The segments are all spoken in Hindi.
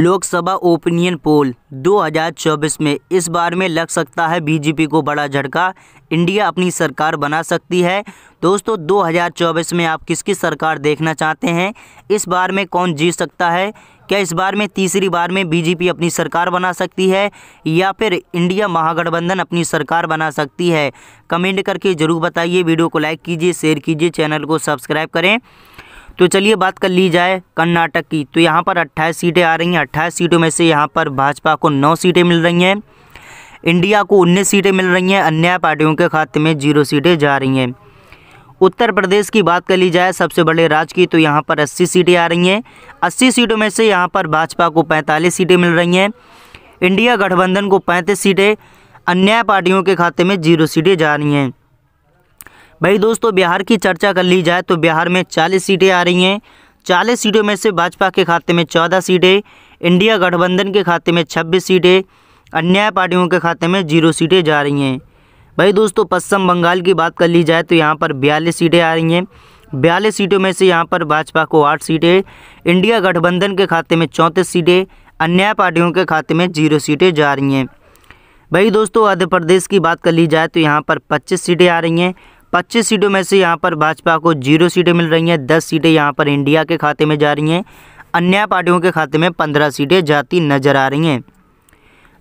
लोकसभा ओपिनियन पोल 2024 में इस बार में लग सकता है बीजेपी को बड़ा झटका। इंडिया अपनी सरकार बना सकती है। दोस्तों 2024 में आप किसकी सरकार देखना चाहते हैं? इस बार में कौन जीत सकता है? क्या इस बार में तीसरी बार में बीजेपी अपनी सरकार बना सकती है या फिर इंडिया महागठबंधन अपनी सरकार बना सकती है? कमेंट करके ज़रूर बताइए। वीडियो को लाइक कीजिए, शेयर कीजिए, चैनल को सब्सक्राइब करें। तो चलिए बात कर ली जाए कर्नाटक की। तो यहाँ पर 28 सीटें आ रही हैं। 28 सीटों में से यहाँ पर भाजपा को 9 सीटें मिल रही हैं, इंडिया को 19 सीटें मिल रही हैं, अन्य पार्टियों के खाते में 0 सीटें जा रही हैं। उत्तर प्रदेश की बात कर ली जाए सबसे बड़े राज्य की, तो यहाँ पर 80 सीटें आ रही हैं। 80 सीटों में से यहाँ पर भाजपा को 45 सीटें मिल रही हैं, इंडिया गठबंधन को 35 सीटें, अन्य पार्टियों के खाते में 0 सीटें जा रही हैं। भाई दोस्तों बिहार की चर्चा कर ली जाए तो बिहार में 40 सीटें आ रही हैं। 40 सीटों में से भाजपा के खाते में 14 सीटें, इंडिया गठबंधन के खाते में 26 सीटें, अन्य पार्टियों के खाते में 0 सीटें जा रही हैं। भाई दोस्तों पश्चिम बंगाल की बात कर ली जाए तो यहाँ पर 42 सीटें आ रही हैं। 42 सीटों में से यहाँ पर भाजपा को 8 सीटें, इंडिया गठबंधन के खाते में 34 सीटें, अन्य पार्टियों के खाते में 0 सीटें जा रही हैं। भाई दोस्तों मध्य प्रदेश की बात कर ली जाए तो यहाँ पर 25 सीटें आ रही हैं। 25 सीटों में से यहाँ पर भाजपा को 0 सीटें मिल रही हैं। 10 सीटें यहाँ पर इंडिया के खाते में जा रही हैं, अन्य पार्टियों के खाते में 15 सीटें जाती नजर आ रही हैं।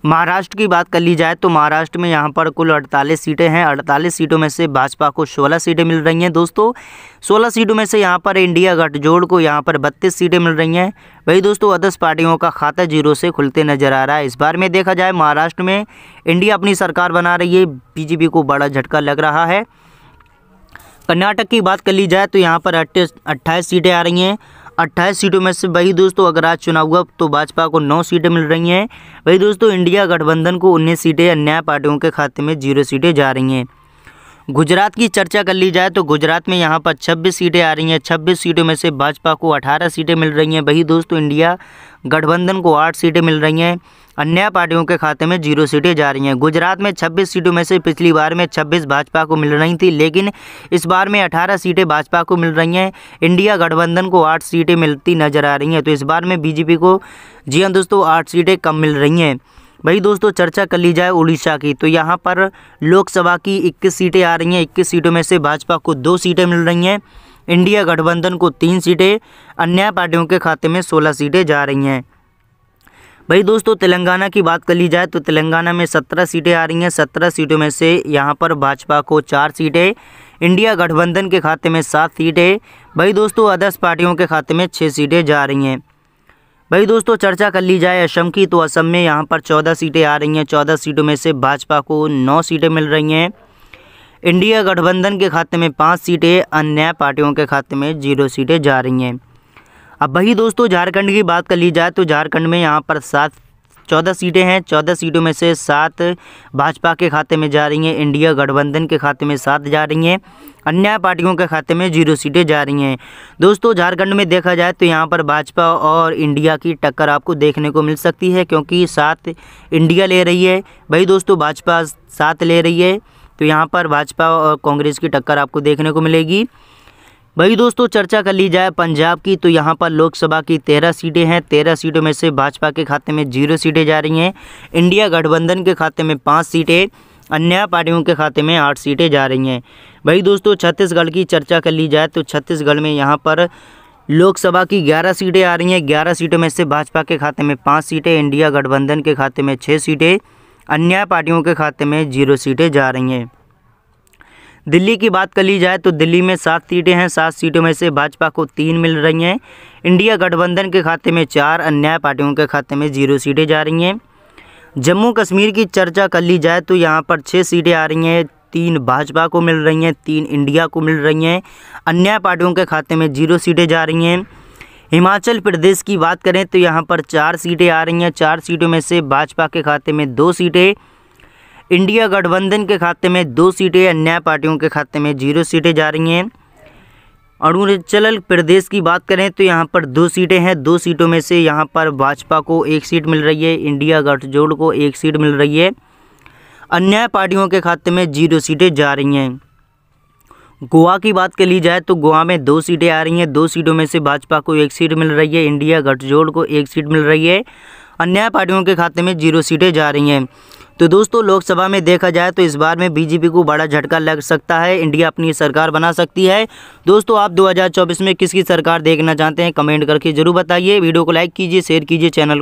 महाराष्ट्र की बात कर ली जाए तो महाराष्ट्र में यहाँ पर कुल 48 सीटें हैं। 48 सीटों में से भाजपा को 16 सीटें मिल रही हैं। दोस्तों 16 सीटों में से यहाँ पर इंडिया गठजोड़ को यहाँ पर 32 सीटें मिल रही हैं। वही दोस्तों 10 पार्टियों का खाता 0 से खुलते नजर आ रहा है। इस बार में देखा जाए महाराष्ट्र में इंडिया अपनी सरकार बना रही है, बीजेपी को बड़ा झटका लग रहा है। कर्नाटक की बात कर ली जाए तो यहाँ पर 28 सीटें आ रही हैं। 28 सीटों में से वही दोस्तों अगर आज चुनाव हुआ तो भाजपा को 9 सीटें मिल रही हैं। वही दोस्तों इंडिया गठबंधन को 19 सीटें, अन्य पार्टियों के खाते में 0 सीटें जा रही हैं। गुजरात की चर्चा कर ली जाए तो गुजरात में यहाँ पर 26 सीटें आ रही हैं। 26 सीटों में से भाजपा को 18 सीटें मिल रही हैं। वही दोस्तों इंडिया गठबंधन को 8 सीटें मिल रही हैं, अन्य पार्टियों के खाते में 0 सीटें जा रही हैं। गुजरात में 26 सीटों में से पिछली बार में 26 भाजपा को मिल रही थी, लेकिन इस बार में 18 सीटें भाजपा को मिल रही हैं, इंडिया गठबंधन को 8 सीटें मिलती नजर आ रही हैं। तो इस बार में बीजेपी को जी हाँ दोस्तों 8 सीटें कम मिल रही हैं। भाई दोस्तों चर्चा कर ली जाए उड़ीसा की, तो यहाँ पर लोकसभा की 21 सीटें आ रही हैं। 21 सीटों में से भाजपा को 2 सीटें मिल रही हैं, इंडिया गठबंधन को 3 सीटें, अन्य पार्टियों के खाते में 16 सीटें जा रही हैं। भाई दोस्तों तेलंगाना की बात कर ली जाए तो तेलंगाना में 17 सीटें आ रही हैं। 17 सीटों में से यहाँ पर भाजपा को 4 सीटें, इंडिया गठबंधन के खाते में 7 सीटें, भाई दोस्तों 10 पार्टियों के खाते में 6 सीटें जा रही हैं। भाई दोस्तों चर्चा कर ली जाए असम की, तो असम में यहाँ पर 14 सीटें आ रही हैं। 14 सीटों में से भाजपा को 9 सीटें मिल रही हैं, इंडिया गठबंधन के खाते में 5 सीटें, अन्य पार्टियों के खाते में 0 सीटें जा रही हैं। अब वही दोस्तों झारखंड की बात कर ली जाए तो झारखंड में यहाँ पर 14 सीटें हैं। 14 सीटों में से 7 भाजपा के खाते में जा रही हैं, इंडिया गठबंधन के खाते में 7 जा रही हैं, अन्य पार्टियों के खाते में 0 सीटें जा रही हैं। दोस्तों झारखंड में देखा जाए तो यहाँ पर भाजपा और इंडिया की टक्कर आपको देखने को मिल सकती है, क्योंकि 7 इंडिया ले रही है, भाई दोस्तों भाजपा 7 ले रही है। तो यहाँ पर भाजपा और कांग्रेस की टक्कर आपको देखने को मिलेगी। भाई दोस्तों चर्चा कर ली जाए पंजाब की, तो यहाँ पर लोकसभा की 13 सीटें हैं। 13 सीटों में से भाजपा के खाते में 0 सीटें जा रही हैं, इंडिया गठबंधन के खाते में 5 सीटें, अन्य पार्टियों के खाते में 8 सीटें जा रही हैं। भाई दोस्तों छत्तीसगढ़ की चर्चा कर ली जाए तो छत्तीसगढ़ में यहाँ पर लोकसभा की 11 सीटें आ रही हैं। 11 सीटों में से भाजपा के खाते में 5 सीटें, इंडिया गठबंधन के खाते में 6 सीटें, अन्य पार्टियों के खाते में 0 सीटें जा रही हैं। दिल्ली की बात कर ली जाए तो दिल्ली में 7 सीटें हैं। 7 सीटों में से भाजपा को 3 मिल रही हैं, इंडिया गठबंधन के खाते में 4, अन्य पार्टियों के खाते में 0 सीटें जा रही हैं। जम्मू कश्मीर की चर्चा कर ली जाए तो यहाँ पर 6 सीटें आ रही हैं। 3 भाजपा को मिल रही हैं, 3 इंडिया को मिल रही हैं, अन्य पार्टियों के खाते में 0 सीटें जा रही हैं। हिमाचल प्रदेश की बात करें तो यहाँ पर 4 सीटें आ रही हैं। 4 सीटों में से भाजपा के खाते में 2 सीटें, इंडिया गठबंधन के खाते में 2 सीटें, अन्य पार्टियों के खाते में 0 सीटें जा रही हैं। अरुणाचल प्रदेश की बात करें तो यहाँ पर 2 सीटें हैं। 2 सीटों में से यहाँ पर भाजपा को 1 सीट मिल रही है, इंडिया गठजोड़ को 1 सीट मिल रही है, अन्य पार्टियों के खाते में 0 सीटें जा रही हैं। गोवा की बात कर ली जाए तो गोवा में 2 सीटें आ रही हैं। 2 सीटों में से भाजपा को 1 सीट मिल रही है, इंडिया गठजोड़ को 1 सीट मिल रही है, अन्य पार्टियों के खाते में 0 सीटें जा रही हैं। तो दोस्तों लोकसभा में देखा जाए तो इस बार में बीजेपी को बड़ा झटका लग सकता है, इंडिया अपनी सरकार बना सकती है। दोस्तों आप 2024 में किसकी सरकार देखना चाहते हैं कमेंट करके जरूर बताइए। वीडियो को लाइक कीजिए, शेयर कीजिए, चैनल